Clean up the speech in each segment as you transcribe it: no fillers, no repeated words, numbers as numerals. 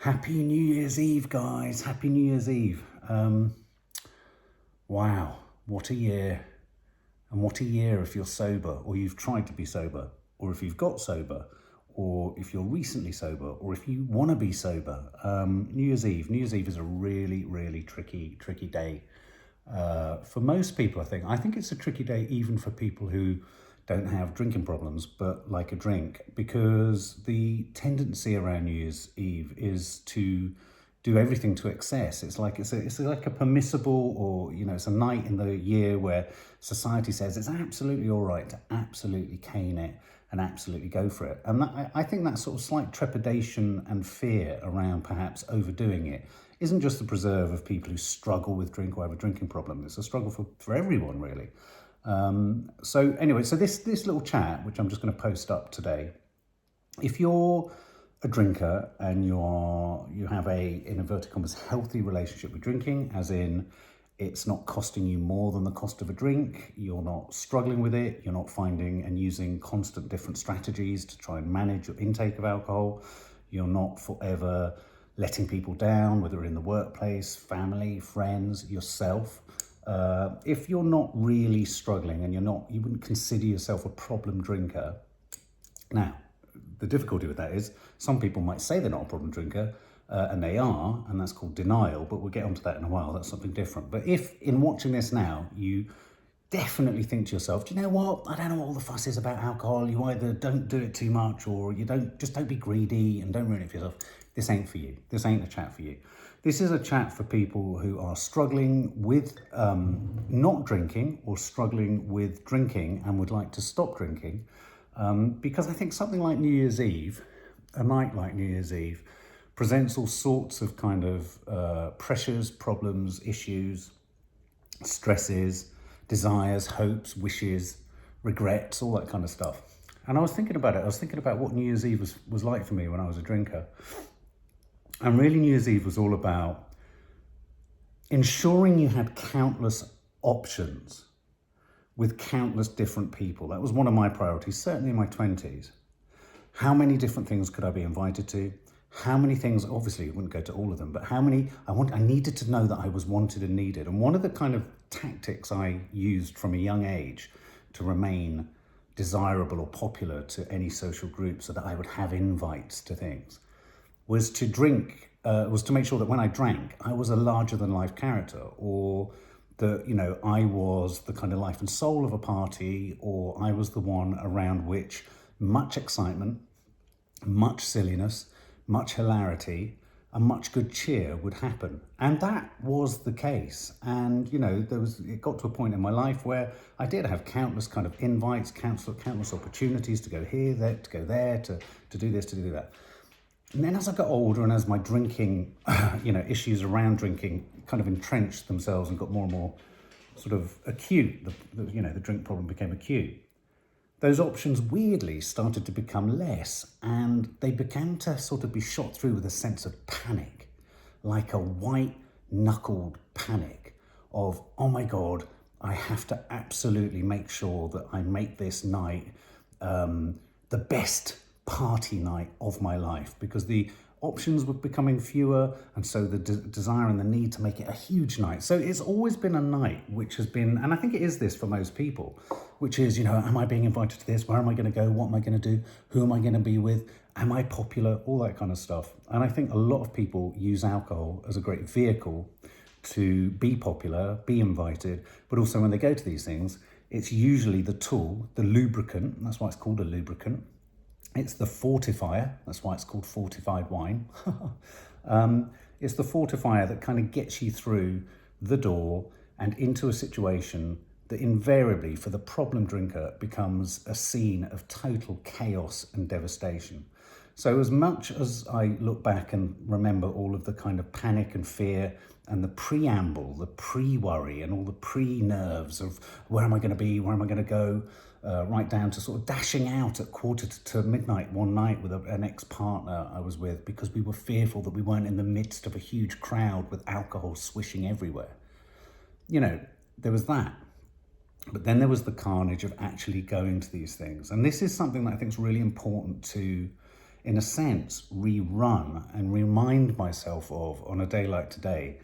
Happy New Year's Eve, guys. Happy New Year's Eve. Wow, what a year. And what a year if you're sober, or you've tried to be sober, or if you've got sober, or if you're recently sober, or if you want to be sober. New Year's Eve. New Year's Eve is a really, really tricky day. For most people, I think. I think it's a tricky day even for people who don't have drinking problems, but like a drink, because the tendency around New Year's Eve is to do everything to excess. It's like a permissible, or it's a night in the year where society says it's absolutely all right to absolutely cane it and absolutely go for it. And I think that sort of slight trepidation and fear around perhaps overdoing it isn't just the preserve of people who struggle with drink or have a drinking problem. It's a struggle for everyone, really. So anyway, so this little chat, which I'm just going to post up today, if you're a drinker and you have a, in inverted commas, healthy relationship with drinking, as in it's not costing you more than the cost of a drink, you're not struggling with it, you're not finding and using constant different strategies to try and manage your intake of alcohol, you're not forever letting people down, whether in the workplace, family, friends, yourself. If you're not really struggling and you wouldn't consider yourself a problem drinker. Now, the difficulty with that is some people might say they're not a problem drinker, and they are, and that's called denial, but we'll get onto that in a while. That's something different. But if in watching this now, you definitely think to yourself, do you know what? I don't know what all the fuss is about alcohol. You either don't do it too much, or you don't be greedy and don't ruin it for yourself. This ain't for you. This ain't a chat for you. This is a chat for people who are struggling with not drinking, or struggling with drinking and would like to stop drinking. Because I think something like New Year's Eve, a night like New Year's Eve, presents all sorts of kind of pressures, problems, issues, stresses, desires, hopes, wishes, regrets, all that kind of stuff. And I was thinking about it. I was thinking about what New Year's Eve was like for me when I was a drinker. And really, New Year's Eve was all about ensuring you had countless options with countless different people. That was one of my priorities, certainly in my 20s. How many different things could I be invited to? How many things, obviously you wouldn't go to all of them, but how many, I needed to know that I was wanted and needed. And one of the kind of tactics I used from a young age to remain desirable or popular to any social group so that I would have invites to things was to drink, was to make sure that when I drank, I was a larger than life character, or that, I was the kind of life and soul of a party, or I was the one around which much excitement, much silliness, much hilarity, and much good cheer would happen. And that was the case. And, it got to a point in my life where I did have countless kind of invites, countless opportunities to go here, there, to go there, to do this, to do that. And then as I got older and as my drinking, issues around drinking kind of entrenched themselves and got more and more sort of acute, the drink problem became acute, those options weirdly started to become less, and they began to sort of be shot through with a sense of panic, like a white-knuckled panic of, oh my God, I have to absolutely make sure that I make this night the best party night of my life, because the options were becoming fewer, and so the desire and the need to make it a huge night. So it's always been a night which has been, and I think it is this for most people, which is, am I being invited to this? Where am I going to go? What am I going to do? Who am I going to be with? Am I popular? All that kind of stuff. And I think a lot of people use alcohol as a great vehicle to be popular, be invited, but also when they go to these things, it's usually the tool, the lubricant. That's why it's called a lubricant. It's the fortifier, that's why it's called fortified wine. It's the fortifier that kind of gets you through the door and into a situation that invariably, for the problem drinker, becomes a scene of total chaos and devastation. So as much as I look back and remember all of the kind of panic and fear and the preamble, the pre-worry and all the pre-nerves of where am I going to be, where am I going to go, right down to sort of dashing out at quarter to midnight one night with an ex-partner I was with, because we were fearful that we weren't in the midst of a huge crowd with alcohol swishing everywhere. There was that. But then there was the carnage of actually going to these things. And this is something that I think is really important to in a sense, rerun and remind myself of on a day like today,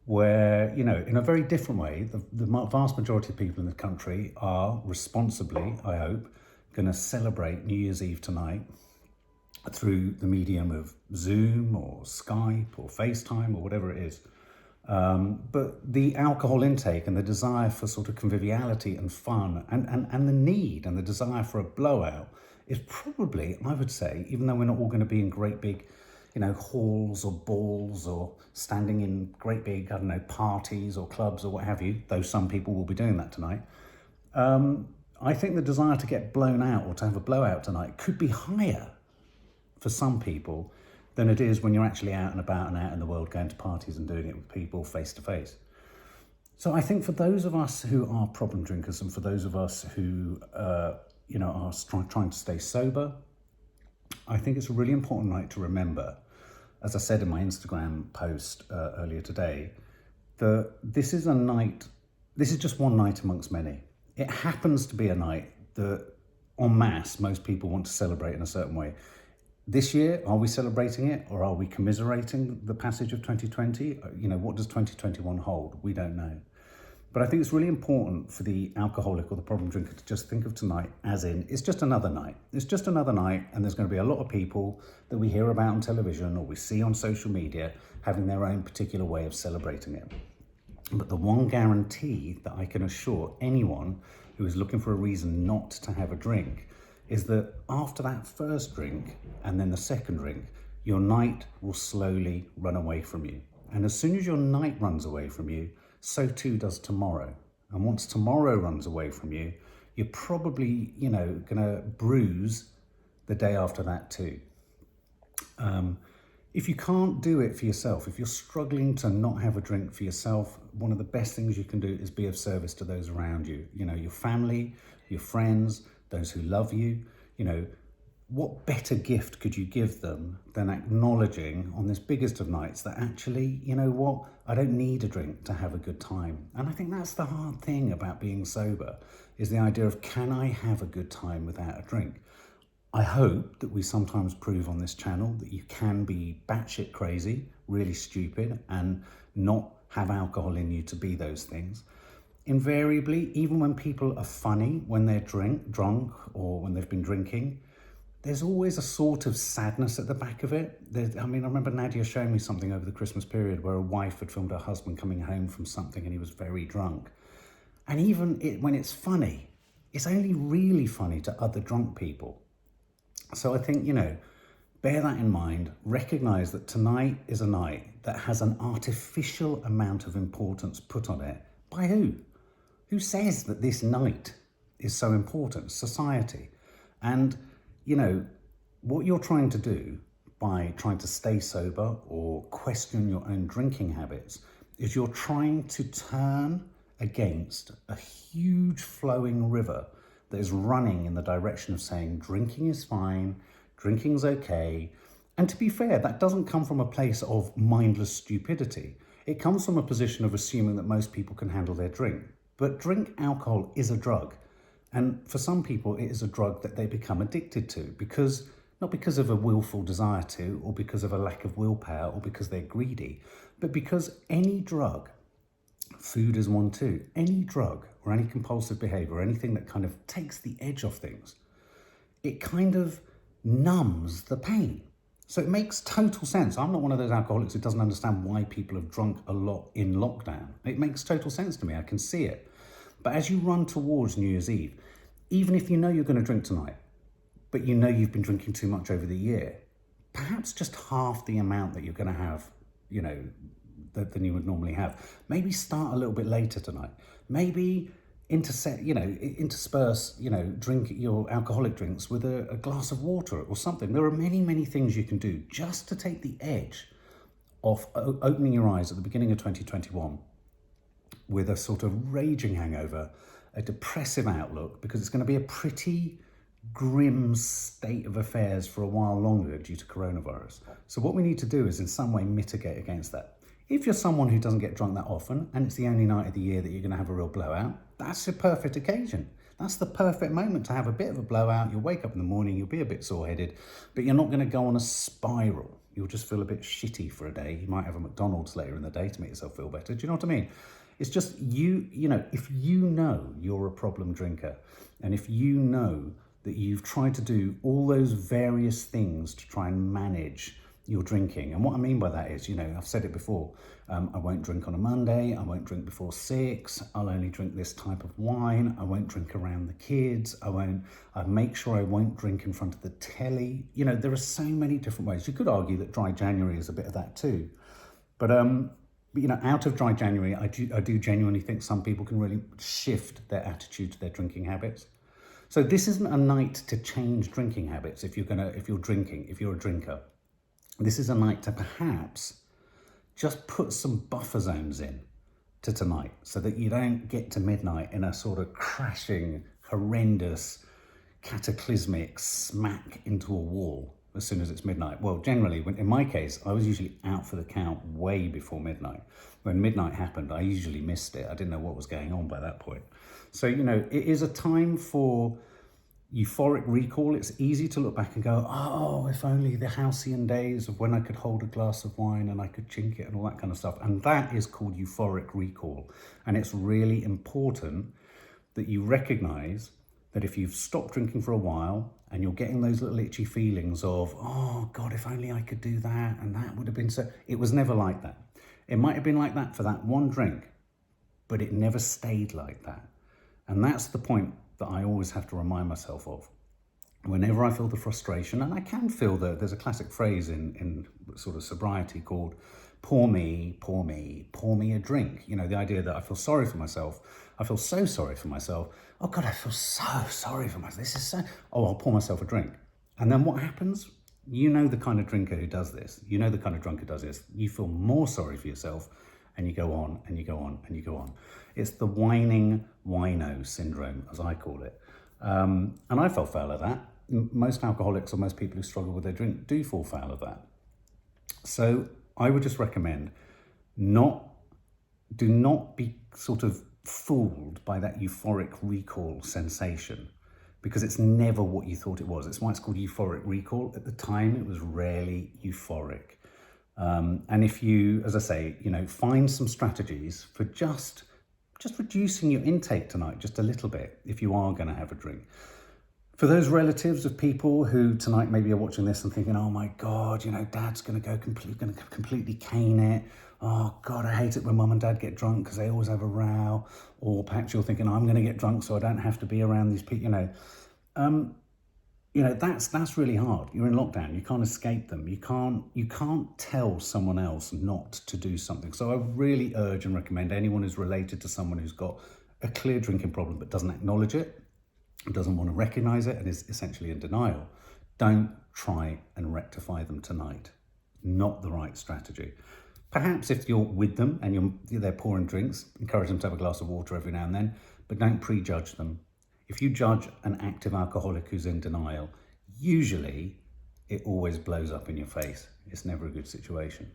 where, you know, in a very different way, the vast majority of people in the country are responsibly, I hope, going to celebrate New Year's Eve tonight through the medium of Zoom or Skype or FaceTime or whatever it is. But the alcohol intake and the desire for sort of conviviality and fun and the need and the desire for a blowout is probably, I would say, even though we're not all going to be in great big, you know, halls or balls or standing in great big, I don't know, parties or clubs or what have you, though some people will be doing that tonight. I think the desire to get blown out or to have a blowout tonight could be higher for some people than it is when you're actually out and about and out in the world going to parties and doing it with people face to face. So I think for those of us who are problem drinkers and for those of us who you know, are trying to stay sober, I think it's a really important night to remember, as I said in my Instagram post earlier today, that this is just one night amongst many. It happens to be a night that en masse most people want to celebrate in a certain way. This year, are we celebrating it or are we commiserating the passage of 2020? You know, what does 2021 hold? We don't know. But I think it's really important for the alcoholic or the problem drinker to just think of tonight as in, it's just another night. It's just another night, and there's going to be a lot of people that we hear about on television or we see on social media having their own particular way of celebrating it. But the one guarantee that I can assure anyone who is looking for a reason not to have a drink is that after that first drink and then the second drink, your night will slowly run away from you. And as soon as your night runs away from you, so too does tomorrow. And once tomorrow runs away from you, you're probably, you know, gonna bruise the day after that too. If you can't do it for yourself, if you're struggling to not have a drink for yourself, one of the best things you can do is be of service to those around you. You know, your family, your friends, those who love you. You know, what better gift could you give them than acknowledging on this biggest of nights that actually, you know what, I don't need a drink to have a good time. And I think that's the hard thing about being sober, is the idea of, can I have a good time without a drink? I hope that we sometimes prove on this channel that you can be batshit crazy, really stupid, and not have alcohol in you to be those things. Invariably, even when people are funny, when they're drunk or when they've been drinking, there's always a sort of sadness at the back of it. I remember NADIA showing me something over the Christmas period where a wife had filmed her husband coming home from something and he was very drunk. And even when it's funny, it's only really funny to other drunk people. So I think, you know, bear that in mind, recognize that tonight is a night that has an artificial amount of importance put on it. By who? Who says that this night is so important? Society. And, you know, what you're trying to do by trying to stay sober or question your own drinking habits is you're trying to turn against a huge flowing river that is running in the direction of saying drinking is fine, drinking's okay. And to be fair, that doesn't come from a place of mindless stupidity. It comes from a position of assuming that most people can handle their drink. But drink alcohol is a drug. And for some people, it is a drug that they become addicted to because, not because of a willful desire to, or because of a lack of willpower, or because they're greedy, but because any drug, food is one too, any drug or any compulsive behavior or anything that kind of takes the edge off things, it kind of numbs the pain. So it makes total sense. I'm not one of those alcoholics who doesn't understand why people have drunk a lot in lockdown. It makes total sense to me. I can see it. But as you run towards New Year's Eve, even if you know you're going to drink tonight, but you know you've been drinking too much over the year, perhaps just half the amount that you're going to have, you know, than you would normally have. Maybe start a little bit later tonight. Maybe intersperse, you know, drink your alcoholic drinks with a glass of water or something. There are many, many things you can do just to take the edge off opening your eyes at the beginning of 2021 with a sort of raging hangover, a depressive outlook, because it's going to be a pretty grim state of affairs for a while longer due to coronavirus. So what we need to do is in some way mitigate against that. If you're someone who doesn't get drunk that often and it's the only night of the year that you're going to have a real blowout, that's a perfect occasion. That's the perfect moment to have a bit of a blowout. You'll wake up in the morning, you'll be a bit sore-headed, but you're not going to go on a spiral. You'll just feel a bit shitty for a day. You might have a McDonald's later in the day to make yourself feel better. Do you know what I mean? It's just you know, if you know you're a problem drinker, and if you know that you've tried to do all those various things to try and manage your drinking. And what I mean by that is, you know, I've said it before, I won't drink on a Monday, I won't drink before 6, I'll only drink this type of wine, I won't drink around the kids, I make sure I won't drink in front of the telly. You know, there are so many different ways. You could argue that dry January is a bit of that too. But you know, out of dry January, I do genuinely think some people can really shift their attitude to their drinking habits. So this isn't a night to change drinking habits if you're a drinker. This is a night to perhaps just put some buffer zones in to tonight so that you don't get to midnight in a sort of crashing, horrendous, cataclysmic smack into a wall as soon as it's midnight. Well, generally, in my case, I was usually out for the count way before midnight. When midnight happened, I usually missed it. I didn't know what was going on by that point. So, you know, it is a time for euphoric recall. It's easy to look back and go, oh, if only the halcyon days of when I could hold a glass of wine and I could chink it and all that kind of stuff. And that is called euphoric recall. And it's really important that you recognize that if you've stopped drinking for a while and you're getting those little itchy feelings of, oh God, if only I could do that and that would have been so, it was never like that. It might have been like that for that one drink, but it never stayed like that. And that's the point that I always have to remind myself of. Whenever I feel the frustration, and I can feel there's a classic phrase in sort of sobriety called, pour me a drink. You know, the idea that I feel sorry for myself. I feel so sorry for myself. Oh God, I feel so sorry for myself. This is so, oh, I'll pour myself a drink. And then what happens? You know the kind of drinker who does this. You know the kind of drunk who does this. You feel more sorry for yourself and you go on and you go on and you go on. It's the whining wino syndrome, as I call it. And I fell foul of that. Most alcoholics or most people who struggle with their drink do fall foul of that. So I would just recommend do not be sort of fooled by that euphoric recall sensation, because it's never what you thought it was. It's why it's called euphoric recall. At the time, it was rarely euphoric. And if you, as I say, you know, find some strategies for just reducing your intake tonight just a little bit if you are going to have a drink. For those relatives of people who tonight maybe are watching this and thinking, oh my God, you know, Dad's going to completely cane it. Oh God, I hate it when Mum and Dad get drunk because they always have a row. Or perhaps you're thinking, I'm going to get drunk so I don't have to be around these people, you know, that's really hard. You're in lockdown. You can't escape them. You can't tell someone else not to do something. So I really urge and recommend anyone who's related to someone who's got a clear drinking problem but doesn't acknowledge it, doesn't want to recognize it, and is essentially in denial, don't try and rectify them tonight. Not the right strategy. Perhaps if you're with them and they're pouring drinks, encourage them to have a glass of water every now and then, but don't prejudge them. If you judge an active alcoholic who's in denial, usually it always blows up in your face. It's never a good situation.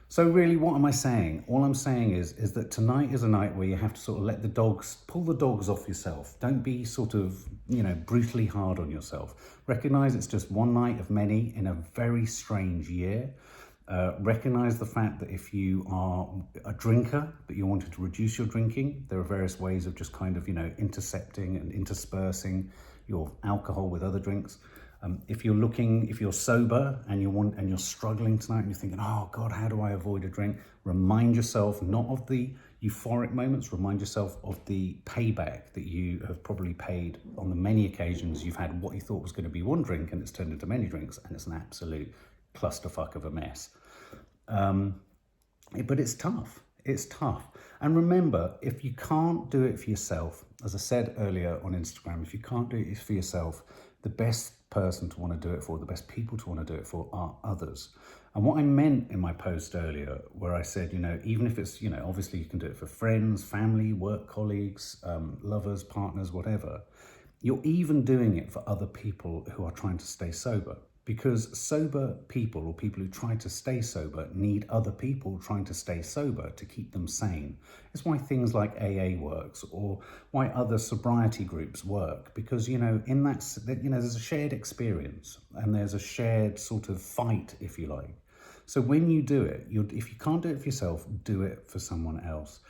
So really, what am I saying? All I'm saying is that tonight is a night where you have to sort of pull the dogs off yourself. Don't be sort of, you know, brutally hard on yourself. Recognize it's just one night of many in a very strange year. Recognize the fact that if you are a drinker, but you wanted to reduce your drinking, there are various ways of just kind of, you know, intercepting and interspersing your alcohol with other drinks. If you're sober and you're struggling tonight and you're thinking, oh God, how do I avoid a drink? Remind yourself not of the euphoric moments, remind yourself of the payback that you have probably paid on the many occasions you've had what you thought was going to be one drink and it's turned into many drinks and it's an absolute clusterfuck of a mess. But it's tough. It's tough. And remember, if you can't do it for yourself, as I said earlier on Instagram, if you can't do it for yourself, the best person to want to do it for, the best people to want to do it for are others. And what I meant in my post earlier, where I said, you know, even if it's, you know, obviously you can do it for friends, family, work colleagues, lovers, partners, whatever, you're even doing it for other people who are trying to stay sober. because sober people, or people who try to stay sober, need other people trying to stay sober to keep them sane. It's why things like AA works, or why other sobriety groups work, because, you know, in that, you know, there's a shared experience and there's a shared sort of fight, if you like. So when you do it, if you can't do it for yourself, do it for someone else.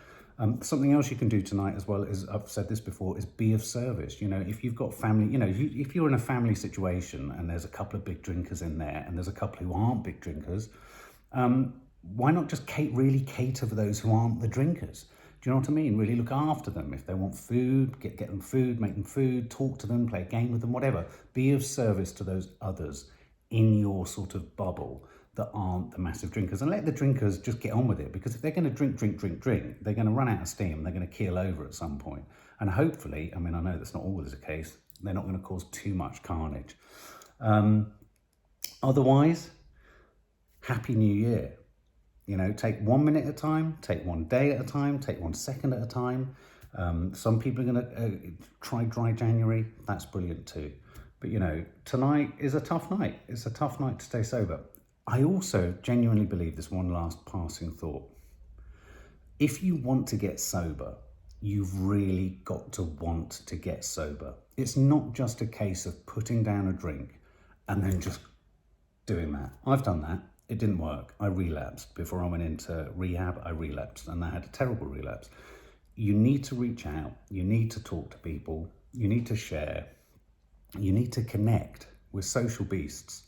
Something else you can do tonight as well is, I've said this before, is be of service. You know, if you've got family, you know, if you're in a family situation and there's a couple of big drinkers in there and there's a couple who aren't big drinkers, why not just really cater for those who aren't the drinkers? Do you know what I mean? Really look after them. If they want food, get them food, make them food, talk to them, play a game with them, whatever. Be of service to those others in your sort of bubble that aren't the massive drinkers, and let the drinkers just get on with it, because if they're going to drink, they're going to run out of steam, they're going to keel over at some point. And hopefully, I mean, I know that's not always the case, they're not going to cause too much carnage. Otherwise, Happy New Year. You know, take 1 minute at a time, take 1 day at a time, take 1 second at a time. Some people are going to try dry January. That's brilliant too. But, you know, tonight is a tough night. It's a tough night to stay sober. I also genuinely believe this, one last passing thought. If you want to get sober, you've really got to want to get sober. It's not just a case of putting down a drink and then just doing that. I've done that. It didn't work. I relapsed. Before I went into rehab, I relapsed, and I had a terrible relapse. You need to reach out. You need to talk to people. You need to share. You need to connect. We're social beasts.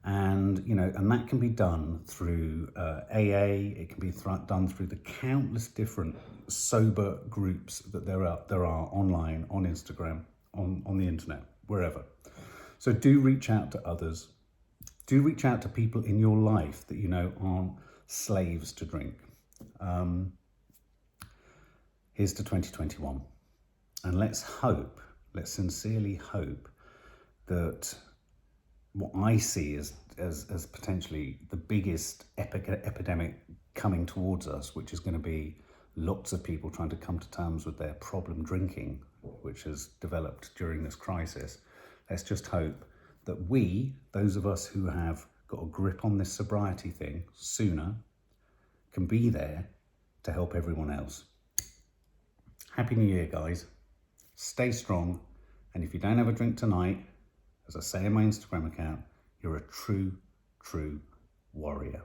And, you know, and that can be done through AA. It can be done through the countless different sober groups that there are online, on Instagram, on the internet, wherever. So do reach out to others. Do reach out to people in your life that you know aren't slaves to drink. Here's to 2021. And let's sincerely hope that what I see as potentially the biggest epidemic coming towards us, which is going to be lots of people trying to come to terms with their problem drinking, which has developed during this crisis. Let's just hope that we, those of us who have got a grip on this sobriety thing sooner, can be there to help everyone else. Happy New Year, guys. Stay strong. And if you don't have a drink tonight, as I say in my Instagram account, you're a true warrior.